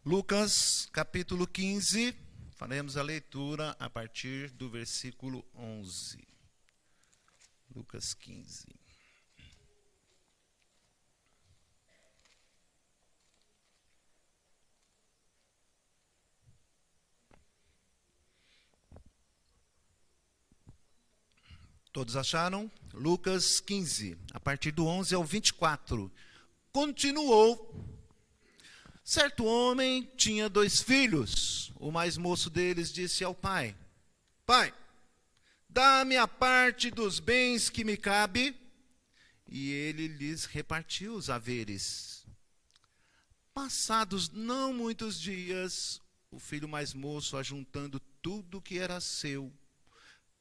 Lucas, capítulo 15, faremos a leitura a partir do versículo 11. Lucas 15. Todos acharam? Lucas 15, a partir do 11 ao 24. Continuou. Certo homem tinha 2 filhos. O mais moço deles disse ao pai: Pai, dá-me a parte dos bens que me cabe. E ele lhes repartiu os haveres. Passados não muitos dias, o filho mais moço, ajuntando tudo que era seu,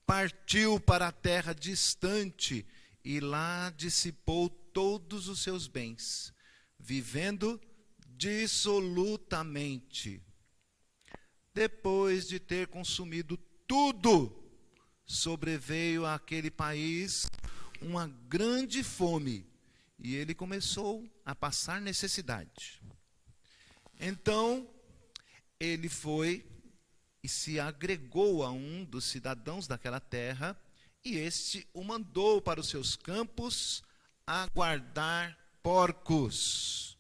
partiu para a terra distante e lá dissipou todos os seus bens, vivendo dissolutamente. Depois de ter consumido tudo, sobreveio àquele país uma grande fome e ele começou a passar necessidade. Então, ele foi e se agregou a um dos cidadãos daquela terra, e este o mandou para os seus campos a guardar porcos.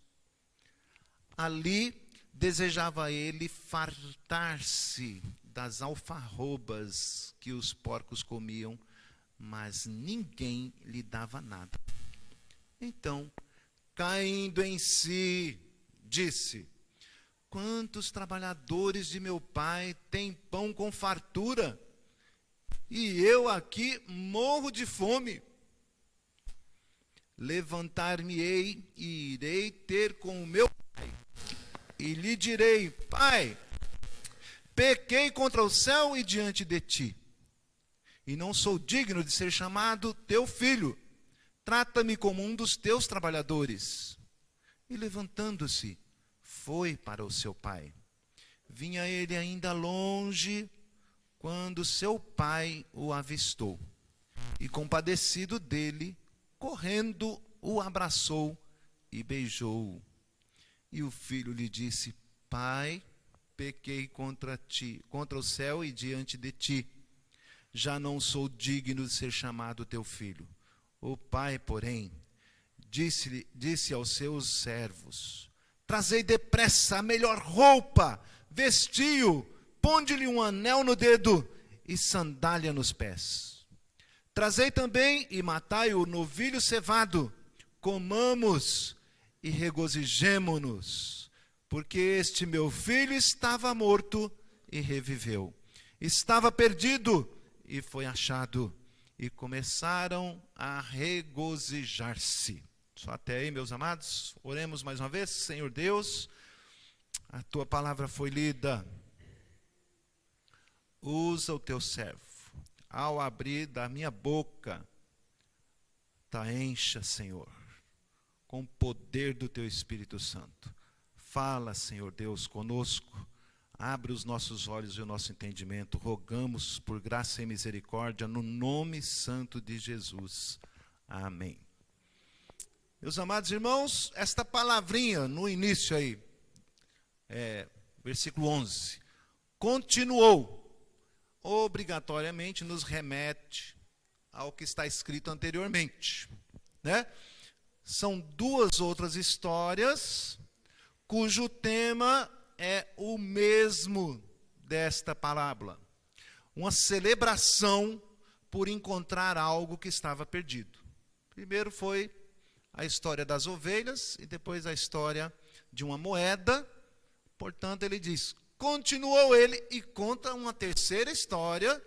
Ali desejava ele fartar-se das alfarrobas que os porcos comiam, mas ninguém lhe dava nada. Então, caindo em si, disse: Quantos trabalhadores de meu pai têm pão com fartura, e eu aqui morro de fome. Levantar-me-ei e irei ter com o meu pai, e lhe direi: Pai, pequei contra o céu e diante de ti, e não sou digno de ser chamado teu filho. Trata-me como um dos teus trabalhadores. E levantando-se, foi para o seu pai. Vinha ele ainda longe, quando seu pai o avistou. E compadecido dele, correndo, o abraçou e beijou-o. E o filho lhe disse: Pai, pequei contra ti, contra o céu e diante de ti. Já não sou digno de ser chamado teu filho. O pai, porém, disse aos seus servos: Trazei depressa a melhor roupa, vestiu, ponde-lhe um anel no dedo e sandália nos pés. Trazei também e matai o novilho cevado, comamos e regozijemo-nos, porque este meu filho estava morto e reviveu, estava perdido e foi achado. E começaram a regozijar-se. Só até aí, meus amados. Oremos mais uma vez. Senhor Deus, a tua palavra foi lida. Usa o teu servo. Ao abrir da minha boca, tá, encha, Senhor, com o poder do teu Espírito Santo. Fala, Senhor Deus, conosco. Abre os nossos olhos e o nosso entendimento. Rogamos por graça e misericórdia no nome santo de Jesus. Amém. Meus amados irmãos, esta palavrinha no início aí, versículo 11, continuou, obrigatoriamente nos remete ao que está escrito anteriormente, né? São 2 outras histórias cujo tema é o mesmo desta parábola. Uma celebração por encontrar algo que estava perdido. Primeiro foi a história das ovelhas e depois a história de uma moeda. Portanto, ele diz, continuou ele e conta uma terceira história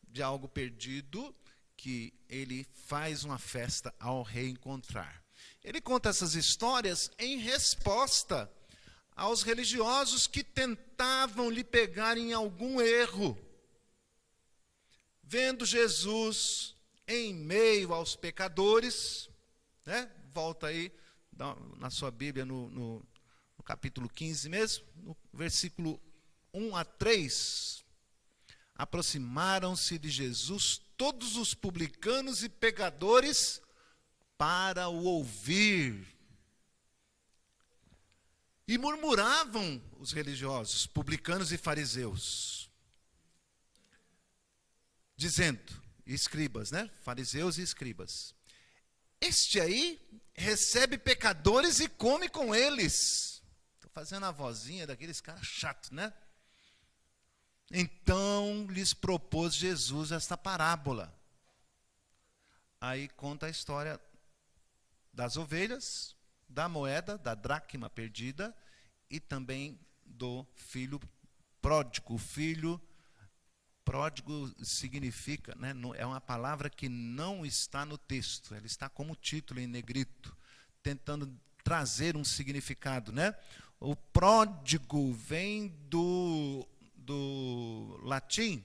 de algo perdido que ele faz uma festa ao reencontrar. Ele conta essas histórias em resposta aos religiosos que tentavam lhe pegar em algum erro. Vendo Jesus em meio aos pecadores, né? Volta aí na sua Bíblia no capítulo 15 mesmo, no versículo 1 a 3. Aproximaram-se de Jesus todos os publicanos e pecadores para o ouvir. E murmuravam os religiosos, publicanos e fariseus, dizendo, escribas, né? Fariseus e escribas, este aí recebe pecadores e come com eles. Estou fazendo a vozinha daqueles caras chatos, né? Então lhes propôs Jesus esta parábola. Aí conta a história das ovelhas, da moeda, da dracma perdida e também do filho pródigo. O filho pródigo significa, né, é uma palavra que não está no texto, ela está como título em negrito, tentando trazer um significado, né? O pródigo vem do latim,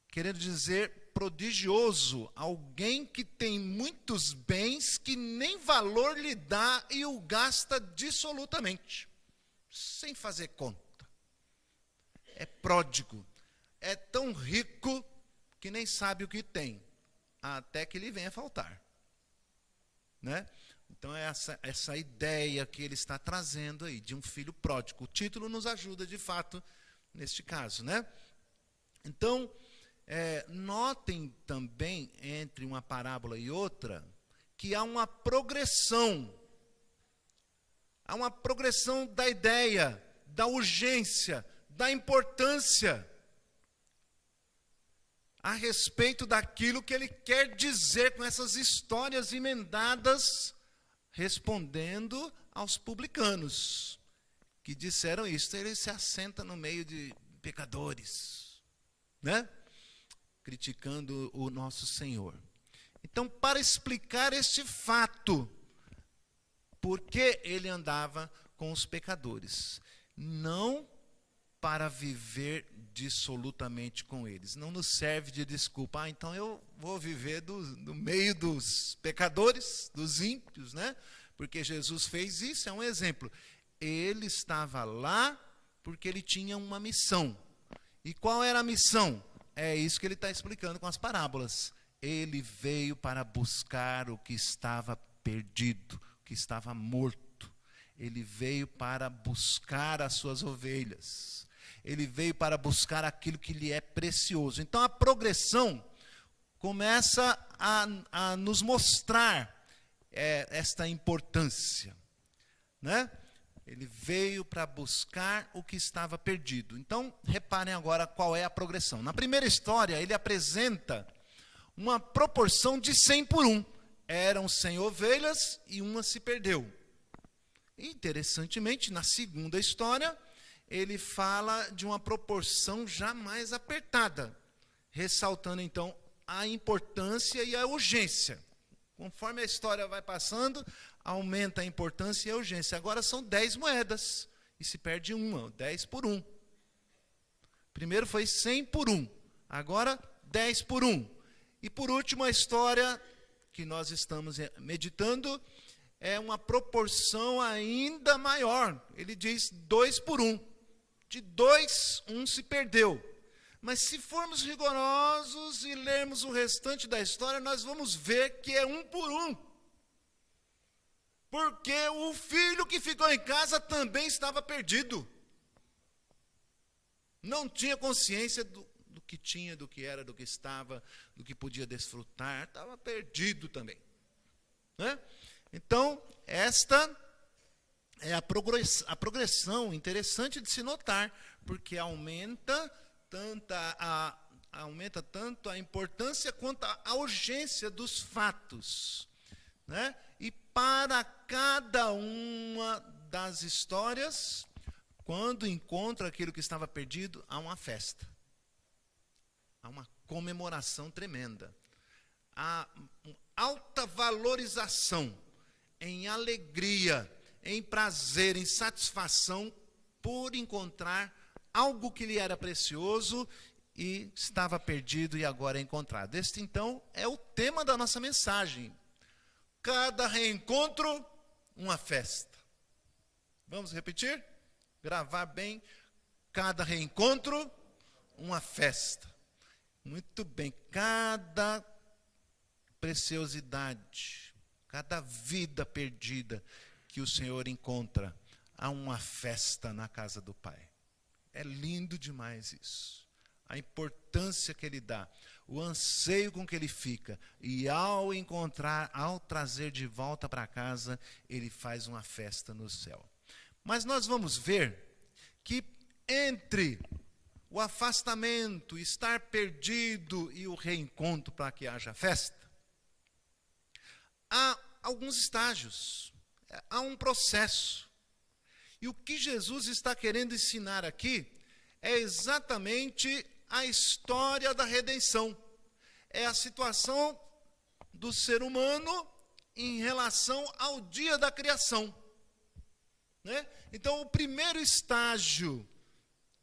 querendo dizer prodigioso, alguém que tem muitos bens que nem valor lhe dá e o gasta dissolutamente, sem fazer conta. É pródigo, é tão rico que nem sabe o que tem, até que lhe venha faltar. Né? Então é essa ideia que ele está trazendo aí, de um filho pródigo. O título nos ajuda, de fato, neste caso. Né? Então, notem também, entre uma parábola e outra, que há uma progressão. Há uma progressão da ideia, da urgência, da importância a respeito daquilo que ele quer dizer com essas histórias emendadas, respondendo aos publicanos, que disseram isso. Ele se assenta no meio de pecadores, né? Criticando o nosso Senhor. Então, para explicar este fato, por que ele andava com os pecadores? Não para viver dissolutamente com eles. Não nos serve de desculpa. Então eu vou viver no meio dos pecadores, dos ímpios, né? Porque Jesus fez isso, é um exemplo. Ele estava lá porque ele tinha uma missão. E qual era a missão? É isso que ele está explicando com as parábolas. Ele veio para buscar o que estava perdido, o que estava morto. Ele veio para buscar as suas ovelhas. Ele veio para buscar aquilo que lhe é precioso. Então a progressão começa a nos mostrar esta importância, né? Ele veio para buscar o que estava perdido. Então, reparem agora qual é a progressão. Na primeira história, ele apresenta uma proporção de 100 por 1. Eram 100 ovelhas e uma se perdeu. Interessantemente, na segunda história, ele fala de uma proporção já mais apertada, ressaltando, então, a importância e a urgência. Conforme a história vai passando, aumenta a importância e a urgência. Agora são 10 moedas e se perde uma, 10 por 1. Primeiro foi 100 por 1, agora 10 por 1. E por último, a história que nós estamos meditando é uma proporção ainda maior. Ele diz 2 por 1. De 2, 1 se perdeu. Mas se formos rigorosos e lermos o restante da história, nós vamos ver que é 1 por 1. Porque o filho que ficou em casa também estava perdido. Não tinha consciência do que tinha, do que era, do que estava, do que podia desfrutar. Estava perdido também. Né? Então, esta é a progressão interessante de se notar, porque aumenta tanto a importância quanto a urgência dos fatos. Né? E para cada uma das histórias, quando encontra aquilo que estava perdido, há uma festa. Há uma comemoração tremenda. Há alta valorização, em alegria, em prazer, em satisfação, por encontrar algo que lhe era precioso e estava perdido e agora é encontrado. Este, então, é o tema da nossa mensagem. Cada reencontro, uma festa. Vamos repetir? Gravar bem. Cada reencontro, uma festa. Muito bem. Cada preciosidade, cada vida perdida que o Senhor encontra, há uma festa na casa do Pai. É lindo demais isso. A importância que ele dá, o anseio com que ele fica. E ao trazer de volta para casa, ele faz uma festa no céu. Mas nós vamos ver que entre o afastamento, estar perdido e o reencontro para que haja festa, há alguns estágios, há um processo. E o que Jesus está querendo ensinar aqui é exatamente a história da redenção. É a situação do ser humano em relação ao dia da criação. Né? Então, o primeiro estágio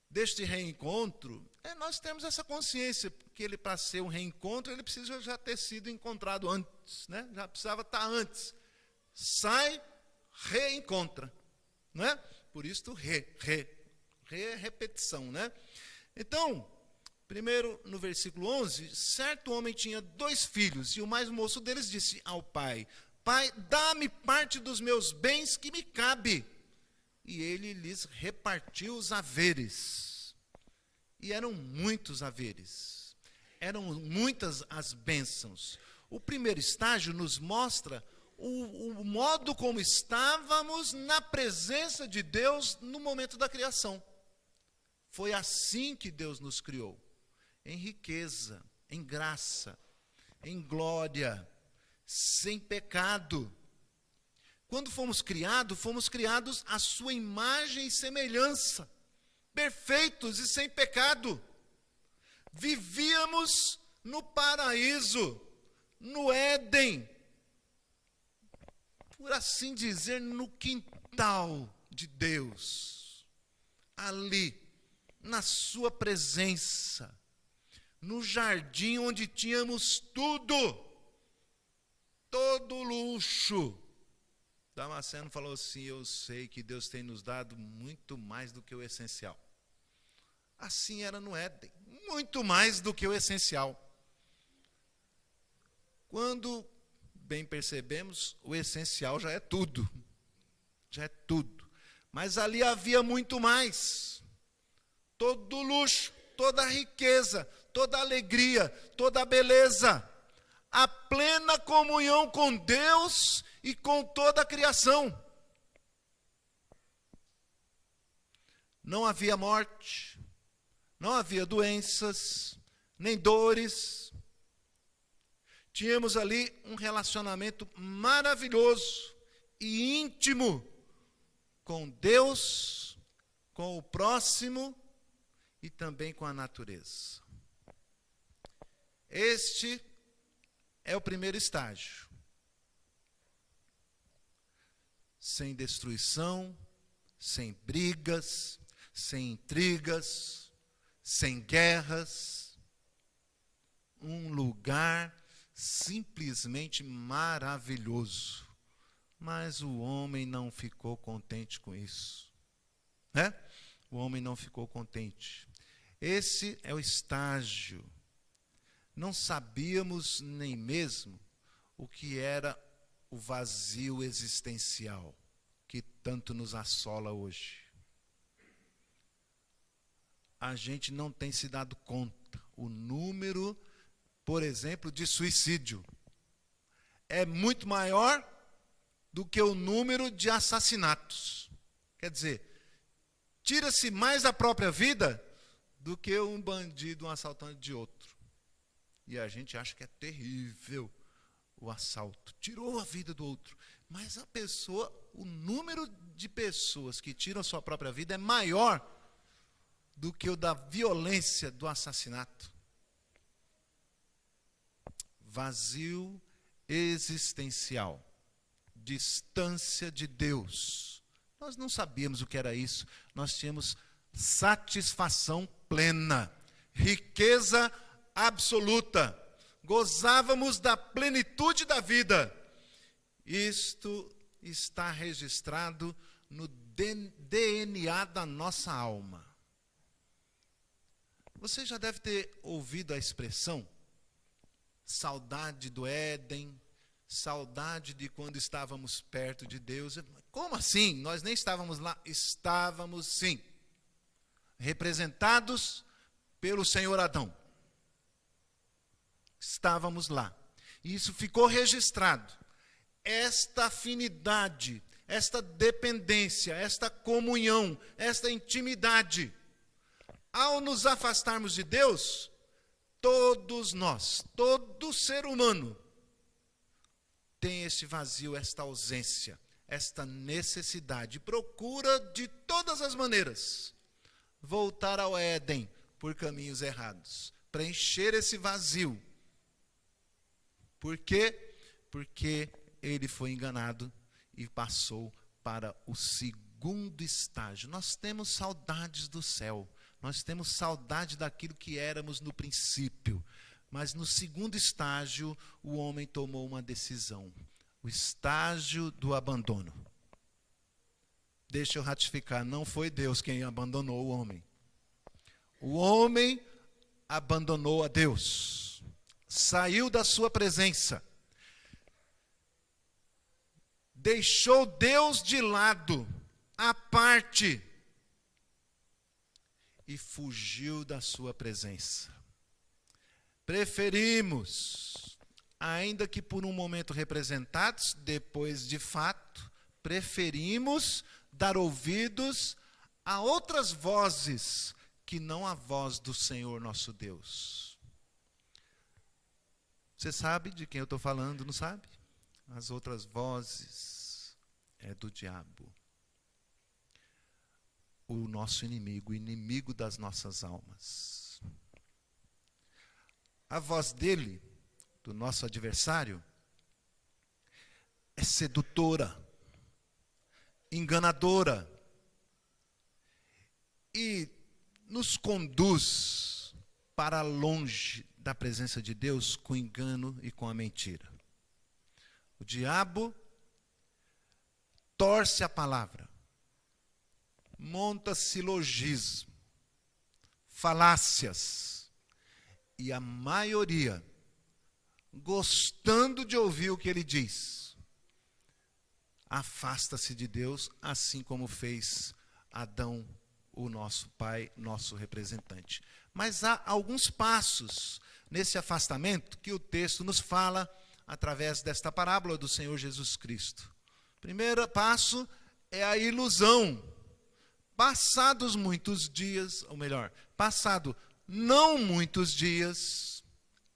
deste reencontro é nós termos essa consciência, porque ele, para ser um reencontro, ele precisa já ter sido encontrado antes, né? Já precisava estar antes. Sai, reencontra, não é? Por isso, repetição, né? Então, primeiro, no versículo 11, certo homem tinha 2 filhos, e o mais moço deles disse ao pai: Pai, dá-me parte dos meus bens que me cabe. E ele lhes repartiu os haveres. E eram muitos haveres. Eram muitas as bênçãos. O primeiro estágio nos mostra o modo como estávamos na presença de Deus no momento da criação. Foi assim que Deus nos criou. Em riqueza, em graça, em glória, sem pecado. Quando fomos criados à sua imagem e semelhança, perfeitos e sem pecado. Vivíamos no paraíso, no Éden, por assim dizer, no quintal de Deus, ali, na sua presença, no jardim onde tínhamos tudo, todo luxo. Damasceno falou assim: eu sei que Deus tem nos dado muito mais do que o essencial. Assim era no Éden, muito mais do que o essencial. Quando bem percebemos, o essencial já é tudo. Já é tudo. Mas ali havia muito mais. Todo o luxo, toda a riqueza, toda a alegria, toda a beleza. A plena comunhão com Deus e com toda a criação. Não havia morte, não havia doenças, nem dores. Tínhamos ali um relacionamento maravilhoso e íntimo com Deus, com o próximo e também com a natureza. Este é o primeiro estágio. Sem destruição, sem brigas, sem intrigas, sem guerras. Um lugar simplesmente maravilhoso. Mas o homem não ficou contente com isso. Né? O homem não ficou contente. Esse é o estágio. Não sabíamos nem mesmo o que era o vazio existencial que tanto nos assola hoje. A gente não tem se dado conta. O número, por exemplo, de suicídio é muito maior do que o número de assassinatos. Quer dizer, tira-se mais a própria vida do que um bandido, um assaltante de outro. E a gente acha que é terrível o assalto. Tirou a vida do outro. Mas a pessoa, o número de pessoas que tiram a sua própria vida é maior do que o da violência do assassinato. Vazio existencial. Distância de Deus. Nós não sabíamos o que era isso. Nós tínhamos satisfação plena. Riqueza absoluta. Gozávamos da plenitude da vida. Isto está registrado no DNA da nossa alma. Você já deve ter ouvido a expressão saudade do Éden, Saudade de quando estávamos perto de Deus. Como assim? Nós nem estávamos lá? Estávamos sim. Representados pelo Senhor Adão. Estávamos lá. E isso ficou registrado. Esta afinidade, esta dependência, esta comunhão, esta intimidade. Ao nos afastarmos de Deus, todos nós, todo ser humano, tem esse vazio, esta ausência, esta necessidade. Procura de todas as maneiras voltar ao Éden por caminhos errados. Preencher esse vazio. Por quê? Porque ele foi enganado e passou para o segundo estágio. Nós temos saudades do céu. Nós temos saudade daquilo que éramos no princípio. Mas no segundo estágio, o homem tomou uma decisão. O estágio do abandono. Deixa eu ratificar, não foi Deus quem abandonou o homem. O homem abandonou a Deus. Saiu da sua presença. Deixou Deus de lado, à parte. E fugiu da sua presença. Preferimos, ainda que por um momento representados, depois de fato, preferimos dar ouvidos a outras vozes que não a voz do Senhor nosso Deus. Você sabe de quem eu estou falando, não sabe? As outras vozes é do diabo. O nosso inimigo, o inimigo das nossas almas. A voz dele, do nosso adversário, é sedutora, enganadora e nos conduz para longe da presença de Deus com o engano e com a mentira. O diabo torce a palavra, monta silogismo, falácias, e a maioria, gostando de ouvir o que ele diz, afasta-se de Deus, assim como fez Adão, o nosso pai, nosso representante. Mas há alguns passos nesse afastamento que o texto nos fala através desta parábola do Senhor Jesus Cristo. O primeiro passo é a ilusão. Passados muitos dias, ou melhor, passado não muitos dias,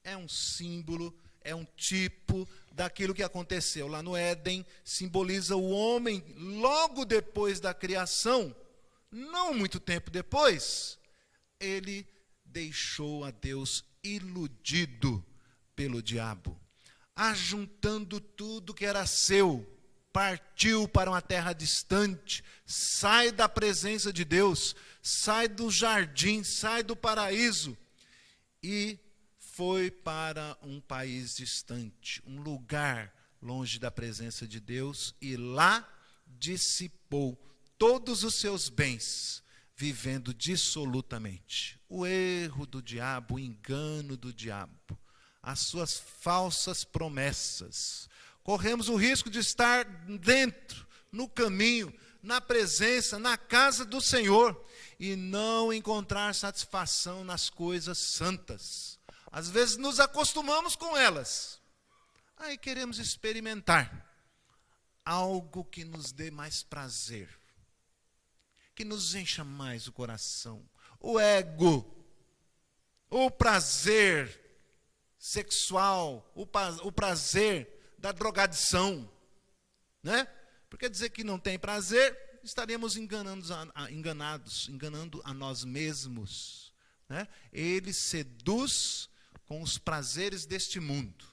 é um símbolo, é um tipo daquilo que aconteceu lá no Éden, simboliza o homem logo depois da criação, não muito tempo depois, ele deixou a Deus iludido pelo diabo, ajuntando tudo que era seu, partiu para uma terra distante, sai da presença de Deus, sai do jardim, sai do paraíso e foi para um país distante, um lugar longe da presença de Deus, e lá dissipou todos os seus bens, vivendo dissolutamente. O erro do diabo, o engano do diabo, as suas falsas promessas. Corremos o risco de estar dentro, no caminho, na presença, na casa do Senhor, e não encontrar satisfação nas coisas santas. Às vezes nos acostumamos com elas, aí queremos experimentar algo que nos dê mais prazer, que nos encha mais o coração, o ego, o prazer sexual, o prazer da drogadição, né? Porque dizer que não tem prazer, estaríamos enganando a nós mesmos, né? Ele seduz com os prazeres deste mundo,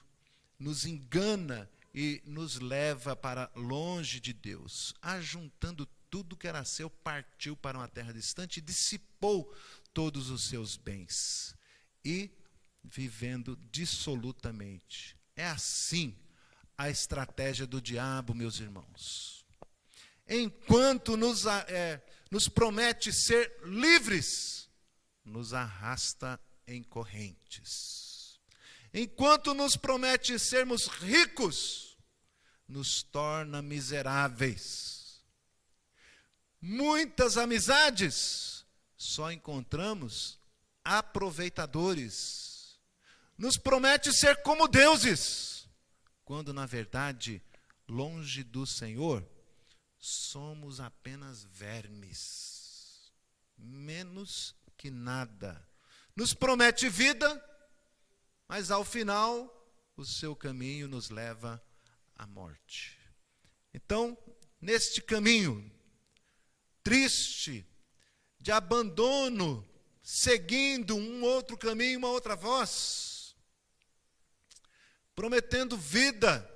nos engana e nos leva para longe de Deus, ajuntando tudo que era seu, partiu para uma terra distante e dissipou todos os seus bens, e vivendo dissolutamente. É assim a estratégia do diabo, meus irmãos. Enquanto nos promete ser livres, nos arrasta em correntes. Enquanto nos promete sermos ricos, nos torna miseráveis. Muitas amizades só encontramos aproveitadores. Nos promete ser como deuses, quando na verdade, longe do Senhor, somos apenas vermes, menos que nada. Nos promete vida, mas ao final o seu caminho nos leva à morte. Então, neste caminho triste, de abandono, seguindo um outro caminho, uma outra voz, prometendo vida,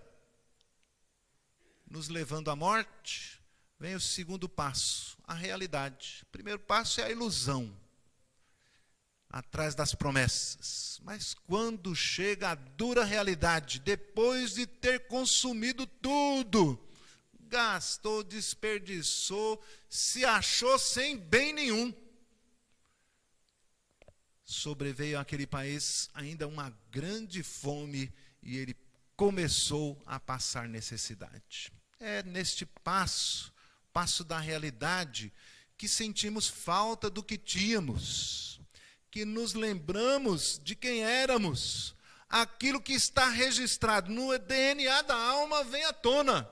nos levando à morte, vem o segundo passo, a realidade. O primeiro passo é a ilusão, atrás das promessas. Mas quando chega a dura realidade, depois de ter consumido tudo, gastou, desperdiçou, se achou sem bem nenhum, sobreveio àquele país ainda uma grande fome e ele começou a passar necessidade. É neste passo da realidade, que sentimos falta do que tínhamos, que nos lembramos de quem éramos. Aquilo que está registrado no DNA da alma vem à tona.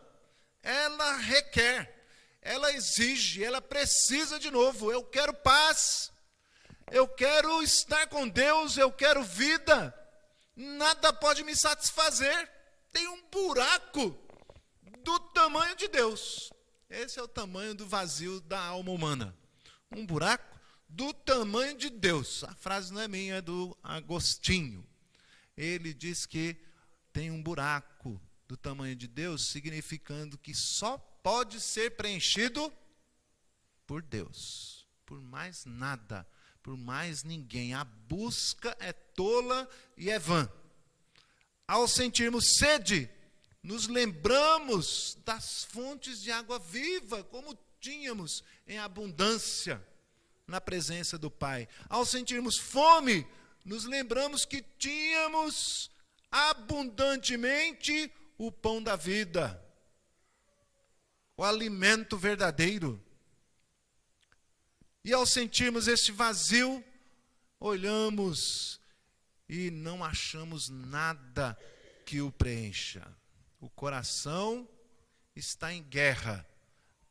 Ela requer, ela exige, ela precisa de novo. Eu quero paz, eu quero estar com Deus, eu quero vida. Nada pode me satisfazer. Tem um buraco do tamanho de Deus. Esse é o tamanho do vazio da alma humana. Um buraco do tamanho de Deus. A frase não é minha, é do Agostinho. Ele diz que tem um buraco do tamanho de Deus, significando que só pode ser preenchido por Deus, por mais nada, por mais ninguém. A busca é tola e é vã. Ao sentirmos sede, nos lembramos das fontes de água viva, como tínhamos em abundância na presença do Pai. Ao sentirmos fome, nos lembramos que tínhamos abundantemente o pão da vida, o alimento verdadeiro. E ao sentirmos este vazio, olhamos e não achamos nada que o preencha. O coração está em guerra,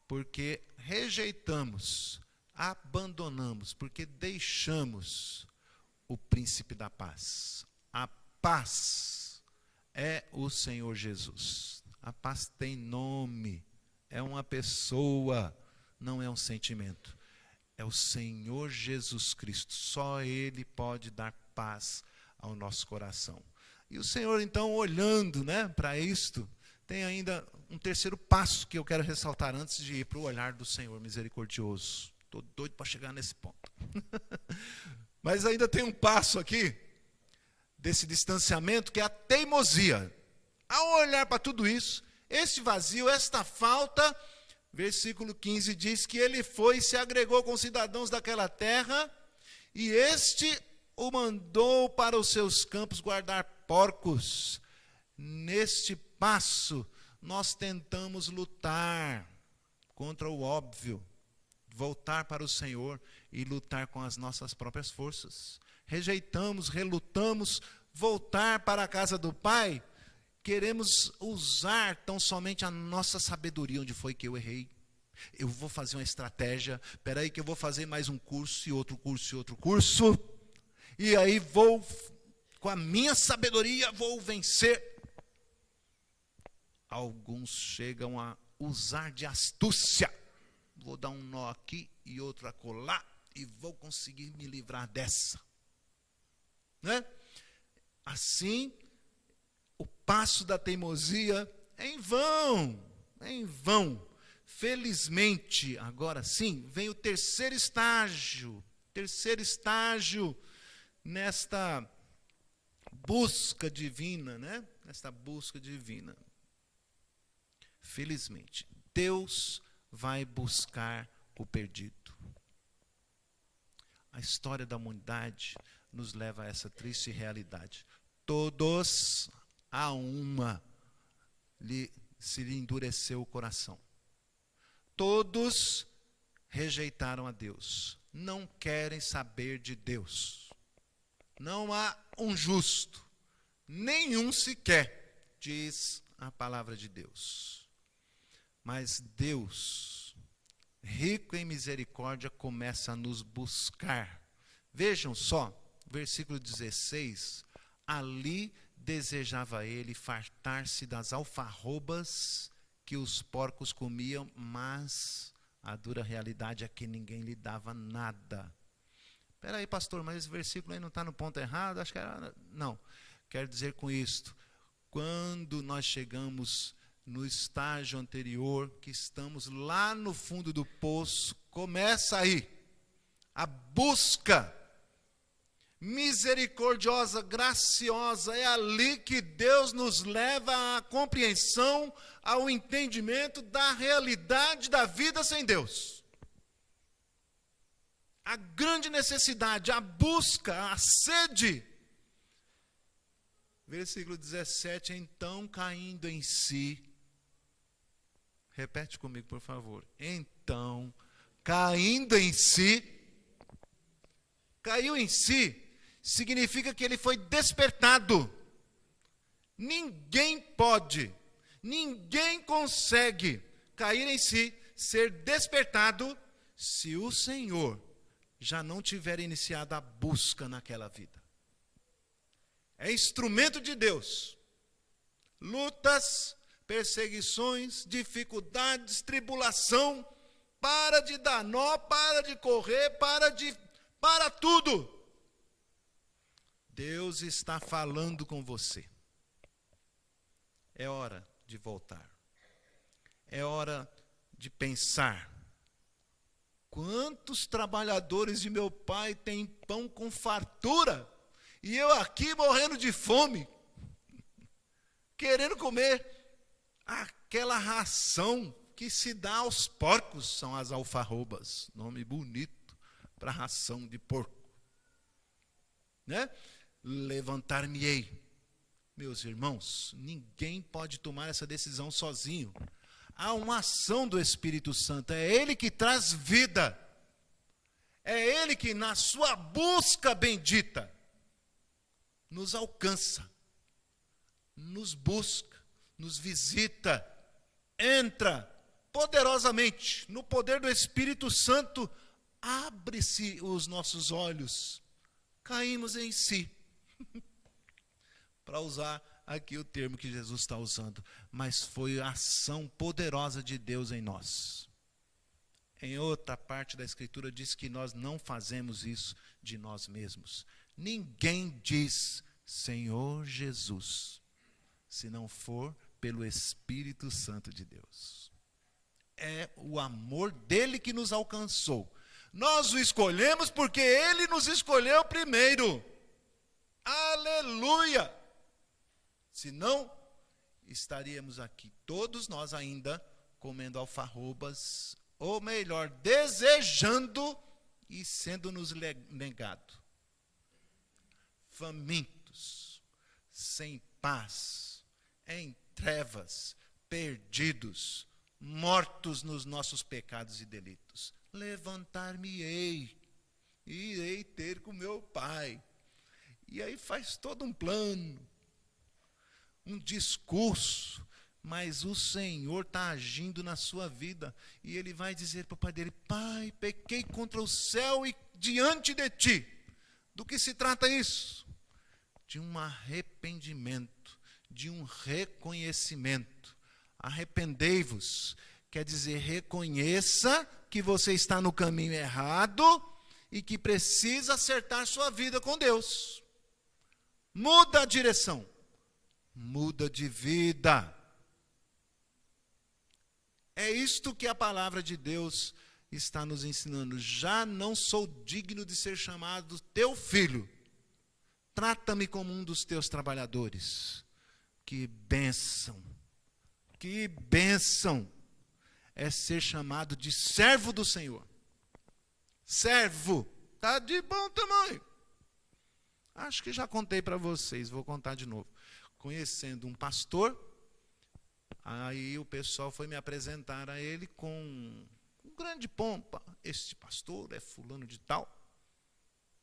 porque rejeitamos, abandonamos, porque deixamos o príncipe da paz. A paz é o Senhor Jesus. A paz tem nome, é uma pessoa, não é um sentimento. É o Senhor Jesus Cristo. Só Ele pode dar paz ao nosso coração. E o Senhor, então, olhando, para isto, tem ainda um terceiro passo que eu quero ressaltar antes de ir para o olhar do Senhor misericordioso. Estou doido para chegar nesse ponto. Mas ainda tem um passo aqui, desse distanciamento, que é a teimosia. Ao olhar para tudo isso, este vazio, esta falta, versículo 15 diz que ele foi e se agregou com os cidadãos daquela terra, e este o mandou para os seus campos guardar porcos. Neste passo, nós tentamos lutar contra o óbvio, voltar para o Senhor e lutar com as nossas próprias forças. Rejeitamos, relutamos, voltar para a casa do Pai. Queremos usar tão somente a nossa sabedoria. Onde foi que eu errei? Eu vou fazer uma estratégia. Espera aí que eu vou fazer mais um curso e outro curso e outro curso. E aí vou, com a minha sabedoria, vou vencer. Alguns chegam a usar de astúcia. Vou dar um nó aqui e outro acolá e vou conseguir me livrar dessa. Assim, o passo da teimosia é em vão, é em vão. Felizmente, agora sim, vem o terceiro estágio nesta busca divina, nesta busca divina. Felizmente, Deus vai buscar o perdido. A história da humanidade nos leva a essa triste realidade. Todos a uma lhe se lhe endureceu o coração. Todos rejeitaram a Deus, não querem saber de Deus. Não há um justo, nenhum sequer, diz a palavra de Deus. Mas Deus, rico em misericórdia, começa a nos buscar. Vejam só, versículo 16, ali desejava ele fartar-se das alfarrobas que os porcos comiam, mas a dura realidade é que ninguém lhe dava nada. Espera aí, pastor, mas esse versículo aí não está no ponto errado? Acho que era... Não, quero dizer com isto, quando nós chegamos no estágio anterior, que estamos lá no fundo do poço, começa aí a busca misericordiosa, graciosa, é ali que Deus nos leva à compreensão, ao entendimento da realidade da vida sem Deus. A grande necessidade, a busca, a sede. Versículo 17, então caindo em si, repete comigo, por favor. Então, caindo em si, caiu em si, significa que ele foi despertado. Ninguém pode, ninguém consegue cair em si, ser despertado, se o Senhor já não tiver iniciado a busca naquela vida. É instrumento de Deus. Lutas, perseguições, dificuldades, tribulação, para de dar nó, para de correr, para tudo. Deus está falando com você. É hora de voltar. É hora de pensar. Quantos trabalhadores de meu pai têm pão com fartura? E eu aqui morrendo de fome, querendo comer aquela ração que se dá aos porcos, são as alfarrobas, nome bonito para ração de porco. Né? Levantar-me-ei. Meus irmãos, ninguém pode tomar essa decisão sozinho. Há uma ação do Espírito Santo, é Ele que traz vida. É Ele que, na sua busca bendita, nos alcança, nos busca, nos visita, entra poderosamente no poder do Espírito Santo, abre-se os nossos olhos, caímos em si, para usar aqui o termo que Jesus está usando, mas foi a ação poderosa de Deus em nós. Em outra parte da Escritura diz que nós não fazemos isso de nós mesmos. Ninguém diz Senhor Jesus, se não for pelo Espírito Santo de Deus. É o amor dele que nos alcançou. Nós o escolhemos porque ele nos escolheu primeiro. Aleluia! Senão, estaríamos aqui, todos nós ainda, comendo alfarrobas, ou melhor, desejando e sendo-nos negado. Famintos, sem paz, em trevas, perdidos, mortos nos nossos pecados e delitos. Levantar-me-ei, irei ter com meu Pai. E aí faz todo um plano, um discurso, mas o Senhor está agindo na sua vida, e Ele vai dizer para o Pai dele: Pai, pequei contra o céu e diante de Ti. Do que se trata isso? De um arrependimento, de um reconhecimento. Arrependei-vos, quer dizer, reconheça que você está no caminho errado e que precisa acertar sua vida com Deus. Muda a direção, muda de vida. É isto que a palavra de Deus está nos ensinando. Já não sou digno de ser chamado teu filho. Trata-me como um dos teus trabalhadores. Que bênção, que bênção é ser chamado de servo do Senhor. Servo, está de bom tamanho. Acho que já contei para vocês, vou contar de novo. Conhecendo um pastor, Aí o pessoal foi me apresentar a ele com grande pompa. Este pastor é fulano de tal,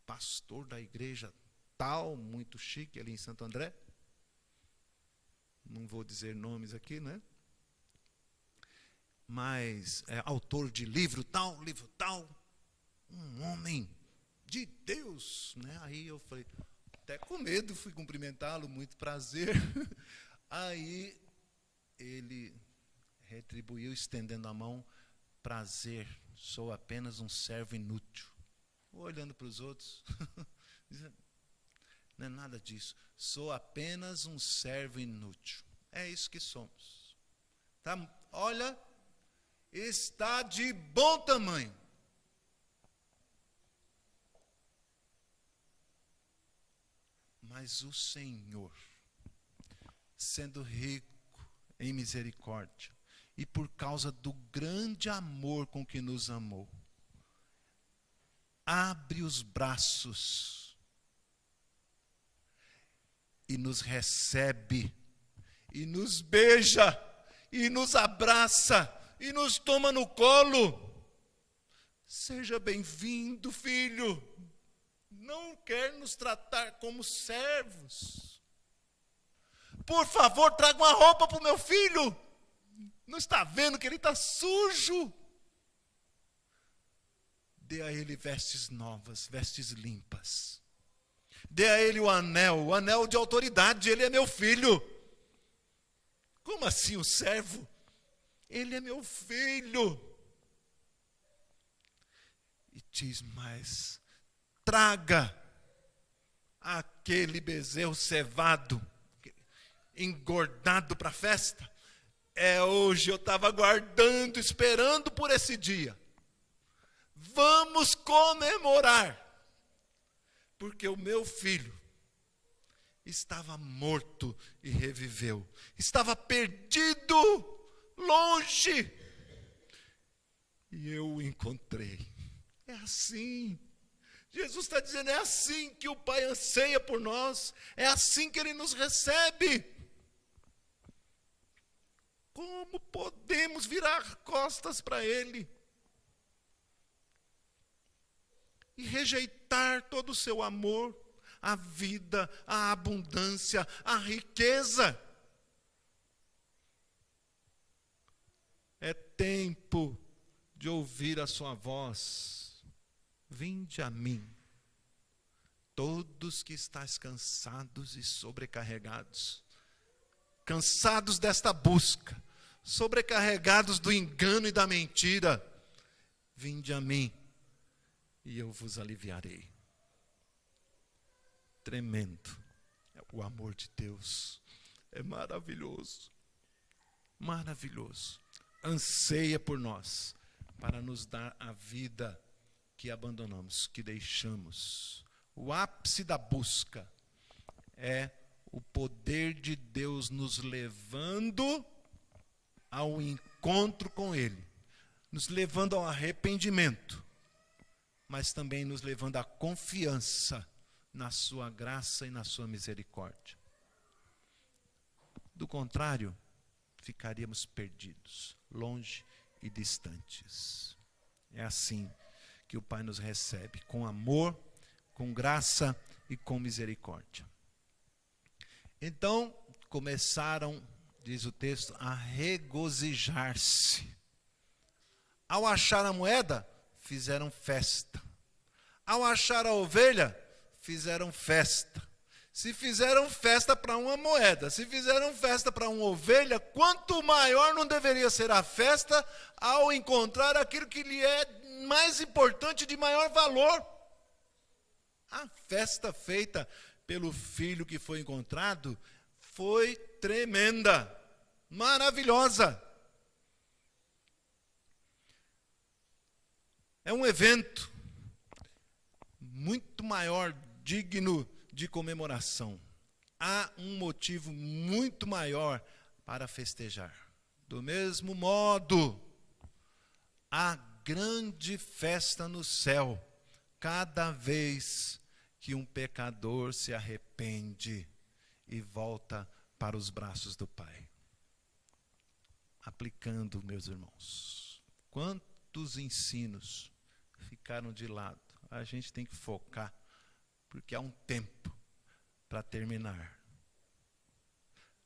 pastor da igreja tal, muito chique ali em Santo André. Não vou dizer nomes aqui, né? Mas é autor de livro tal, um homem de Deus, né? Aí eu falei, até com medo, fui cumprimentá-lo, muito prazer. Aí ele retribuiu estendendo a mão, prazer, sou apenas um servo inútil. Olhando para os outros, não é nada disso, sou apenas um servo inútil. É isso que somos. Tá? Olha, está de bom tamanho. Mas o Senhor, sendo rico em misericórdia, e por causa do grande amor com que nos amou, abre os braços e nos recebe, e nos beija, e nos abraça, e nos toma no colo. Seja bem-vindo, filho. Não quer nos tratar como servos. Por favor, traga uma roupa para o meu filho. Não está vendo que ele está sujo? Dê a ele vestes novas, vestes limpas. Dê a ele o anel de autoridade. Ele é meu filho. Como assim o servo? Ele é meu filho. E diz mais, traga aquele bezerro cevado, engordado para a festa. Hoje eu estava aguardando, esperando por esse dia. Vamos comemorar, porque o meu filho estava morto e reviveu. Estava perdido, longe, e eu o encontrei. É assim. Jesus está dizendo, é assim que o Pai anseia por nós, é assim que Ele nos recebe. Como podemos virar costas para Ele e rejeitar todo o seu amor, a vida, a abundância, a riqueza? É tempo de ouvir a sua voz. Vinde a mim, todos que estáis cansados e sobrecarregados, cansados desta busca, sobrecarregados do engano e da mentira, vinde a mim e eu vos aliviarei. Tremendo, o amor de Deus é maravilhoso, maravilhoso. Anseia por nós, para nos dar a vida que abandonamos, que deixamos. O ápice da busca é o poder de Deus nos levando ao encontro com Ele, nos levando ao arrependimento, mas também nos levando à confiança na sua graça e na sua misericórdia. Do contrário, ficaríamos perdidos, longe e distantes. É assim que o Pai nos recebe, com amor, com graça e com misericórdia. Então, começaram, diz o texto, a regozijar-se. Ao achar a moeda, fizeram festa. Ao achar a ovelha, fizeram festa. Se fizeram festa para uma moeda, se fizeram festa para uma ovelha, quanto maior não deveria ser a festa ao encontrar aquilo que lhe é mais importante, de maior valor. A festa feita pelo filho que foi encontrado foi tremenda, maravilhosa. É um evento muito maior, digno de comemoração. Há um motivo muito maior para festejar. Do mesmo modo, há grande festa no céu, cada vez que um pecador se arrepende e volta para os braços do Pai. aplicando, meus irmãos. Quantos ensinos ficaram de lado? A gente tem que focar, porque há um tempo para terminar.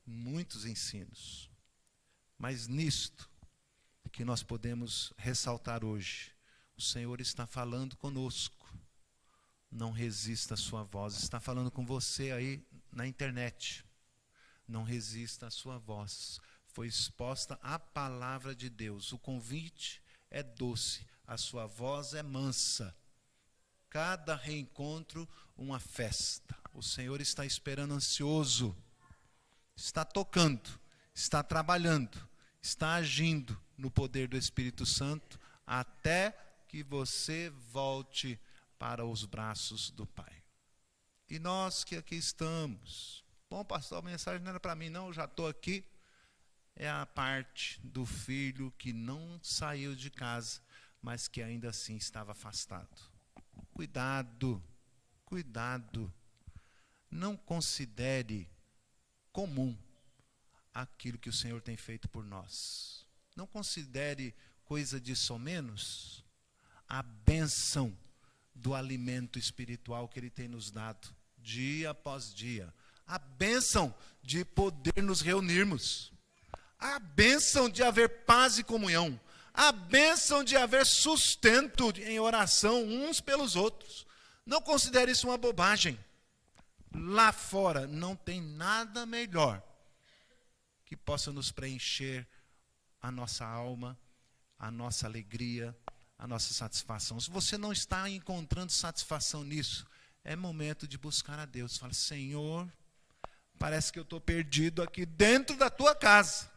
Muitos ensinos. Mas nisto que nós podemos ressaltar hoje, o Senhor está falando conosco. Não resista à sua voz. Está falando com você aí na internet. Não resista à sua voz. Foi exposta a palavra de Deus. O convite é doce. A sua voz é mansa. Cada reencontro, uma festa. O Senhor está esperando ansioso. Está tocando. Está trabalhando. Está agindo no poder do Espírito Santo até que você volte para os braços do Pai. E nós que aqui estamos, bom pastor, a mensagem não era para mim não, eu já estou aqui, é a parte do filho que não saiu de casa, mas que ainda assim estava afastado. Cuidado, cuidado, não considere comum aquilo que o Senhor tem feito por nós. Não considere coisa de somenos a bênção do alimento espiritual que Ele tem nos dado, dia após dia. A bênção de poder nos reunirmos. A bênção de haver paz e comunhão. A bênção de haver sustento em oração uns pelos outros. Não considere isso uma bobagem. Lá fora não tem nada melhor que possa nos preencher a nossa alma, a nossa alegria, a nossa satisfação. Se você não está encontrando satisfação nisso, é momento de buscar a Deus. Fala, Senhor, parece que eu estou perdido aqui dentro da tua casa.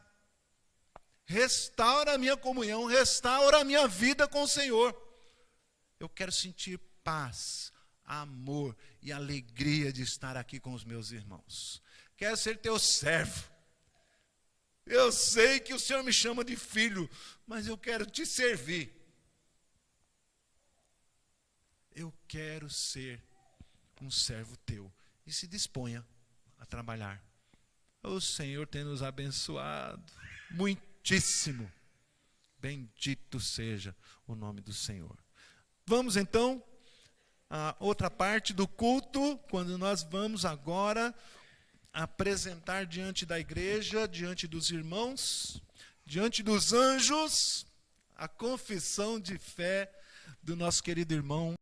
Restaura a minha comunhão, restaura a minha vida com o Senhor. Eu quero sentir paz, amor e alegria de estar aqui com os meus irmãos. Quero ser teu servo. Eu sei que o Senhor me chama de filho, mas eu quero te servir. Eu quero ser um servo teu. E se disponha a trabalhar. O Senhor tem nos abençoado muitíssimo. Bendito seja o nome do Senhor. Vamos então à outra parte do culto, quando nós vamos agora apresentar diante da igreja, diante dos irmãos, diante dos anjos, a confissão de fé do nosso querido irmão